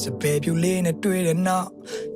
စပယ်ပြူလေးနဲ့တွေ့တဲ့နောက်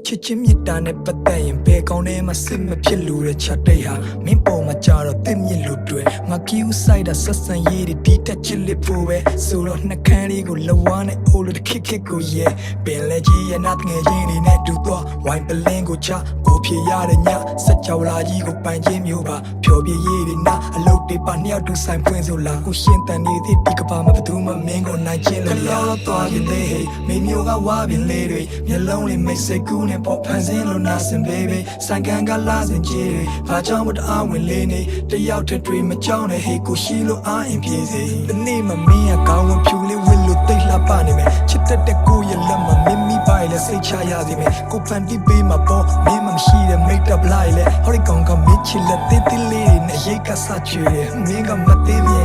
ချစ်ချင်းမြတ်တာနဲ့ပတ်သက်ရင်ဘယ်ကောင်းထဲမှာစစ်မဖြစ်လို့တဲ့ချက်တိတ်ဟာမင်းပေါ်မှာကြတော့တစ်မြစ်လို့တွေ့ငါကီးဦးဆိုင်တာဆက်ဆံရေးတွေဒီတက်ချစ်လေးပို့ပဲဆိုတော့နှကန်းလေးကိုလဝါနဲ့အိုးလို့ခစ်ကိုရဲ့ပင်လေကြီးရဲ့နာငယ်ချင်းတွေနဲ့တူတော့ဝိုင်းပလင်းကိုချကိုဖြေရတဲ့ညစက်ကြောလာကြီးကိုပိုင်ချင်းမျိုးပါဖြောပြရေးတွေနာအလုပ်တွေပါနှစ်ယောက်တူဆိုင်ဖွင့်ဆိုလာကိုရှင်တန်နေသည့်ဒီကပါမှာဘသူမှမင်းကိုနိုင်ချင်းလို့ရတော့သွားပြီလေမိမျိုးကဝါပင်လေးတွေမျက်လုံးလေးမိတ်ဆက်ကူးနဲ့ပေါ်ဖန်ဆင်းလို့နာစင် baby ဆိုင်ကန်ကလာစင်ကြီးတွေဘာကြောင့်မတအားဝင်လေးနေတယောက်တည်းတွေ့မကြောက်နဲ့ဟေးကိုရှိလို့အားအင်ပြေစေဒီနေ့မှမင်းကကောင်းဝင်ဖြူလေးဝစ်လို့တိတ်လှပနေမယ်ချစ်တဲ့ကိုရဲ့လက်မှာမင်းမိပါလေစိတ်ချရစီမယ်ကိုဖန်တီးပေးမှာပေါ့မင်းမရှိတဲ့ make up လိုက်လေဟောဒီကောင်ကမစ်ချစ်လက်တေးတေးလေးနဲ့ရိတ်ကစားချွေမင်းကမသေးမြဲ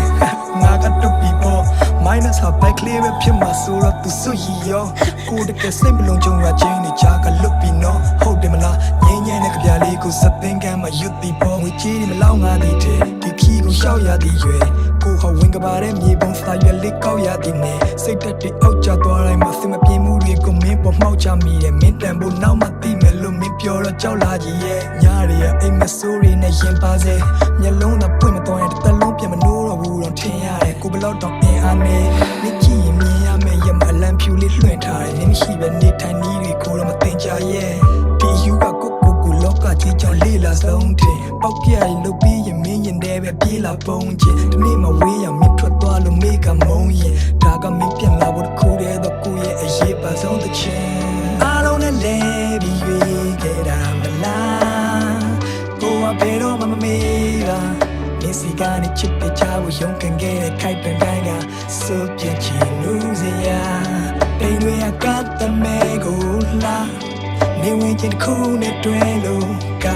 ငါကတူပြီးပေါ့ minus ဟာ back clear ပဲဖြစ်မှာဆိုတော့သူစွရီရောကိုတကယ်စိတ်မလုံးကြုံရချင်းနေချာကလွတ်ပြီးနော်ဟုတ်တယ်မလားငင်းငင်းတဲ့ကြပြလေးကိုစက်သိန်းကမ်းမှာရွတ်ပြီးပေါ့ငွေကြီးတွေမလောက်ငါသည်တဲ့ဒီခီကိုရှောက်ရသည်ရွယ်ကိုဟောဝင်ကပါတဲ့မြေပုံစတာရွယ်လေးကောက်ရသည်နဲ့စိတ်တက်တွေအောက်ကျသွားတိုင်းမှာစင်မပြေမှုတွေကိုမင်းပေါ်မှောက်ချမိတယ်မင်းတန်ဖို့နောက်မှသိမယ်လို့မင်းပြောတော့ကြောက်လာကြီးရဲ့ညတွေရဲ့အိမ်မဆိုးတွေနဲ့ရင်ပါစေမျက်လုံးသာပွင့်မသွားရင်တစ်သက်လုံးပြန်မနိုးတော့ဘူးတော့ထင်ရတယ်ကိုဘလောက်တော့အင်အားနေမြင်ကြည့်ရင်မြင်ရမယ်ရမအလံဖြူလေးလွှင့်ထားတယ်နင်းမရှိပဲနေထိုင်နည်းတွေကိုတော့မတင်ကြရဲ့ဒီယူကကိုလောကကြီးကြောင့်လေးလာဆုံးတင်ပေါက်ပြရင်လုတ်ပြီးရင်မင်းရင်တည်းပဲပြေးလာပုံးချင်းဒီနေ့မှဝေးရမင်းထွက်သွားလို့မေကမုံရင်ဒါကမင်းပြန်လာဖို့တခုတည်းတော့ကိုရဲ့အရေးပါဆုံးတစ်ချက်အားလုံးနဲ့လဲပြီးရွေးခဲ့တာမလားကိုကဘယ်တော့မှမမေးတာမျက်စိကနေချစ်တဲ့ချာကိုရုံးကန်ခဲ့တဲ့ခိုက်ပန်တိုင်းကစိုးပြချင်လို့စရာတိမ်တွေကကတ်တမဲကိုလာနေဝင်ချင်းတစ်ခုနဲ့တွဲလို့က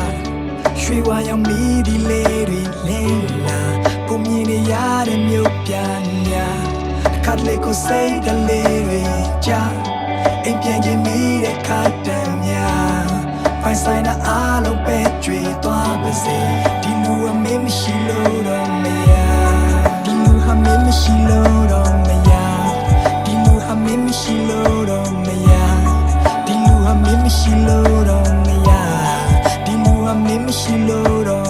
ရွှေဝါရောင်မီဒီလေးတွေလဲလာကိုမြင်နေရတဲ့မြို့ပြန်ညာခတ်လေးကိုစိတ်ကလေးတွေကြာအိမ်ပြန်ချင်းမိတဲ့ခတ်တမ်းများပိုင်ဆိုင်တာအားလုံးပဲကြွေသွားပါစေဒီလူကမင်းမရှိလို့တော့မရဒီလူဟာမင်းမရှိလို့တော့မရဒီလူဟာမင်းမရှိလို့တော့မရဒီလူဟာမင်းမရှိလို့တော့မရဒီလူဟာမင်းမရှိလို့တော့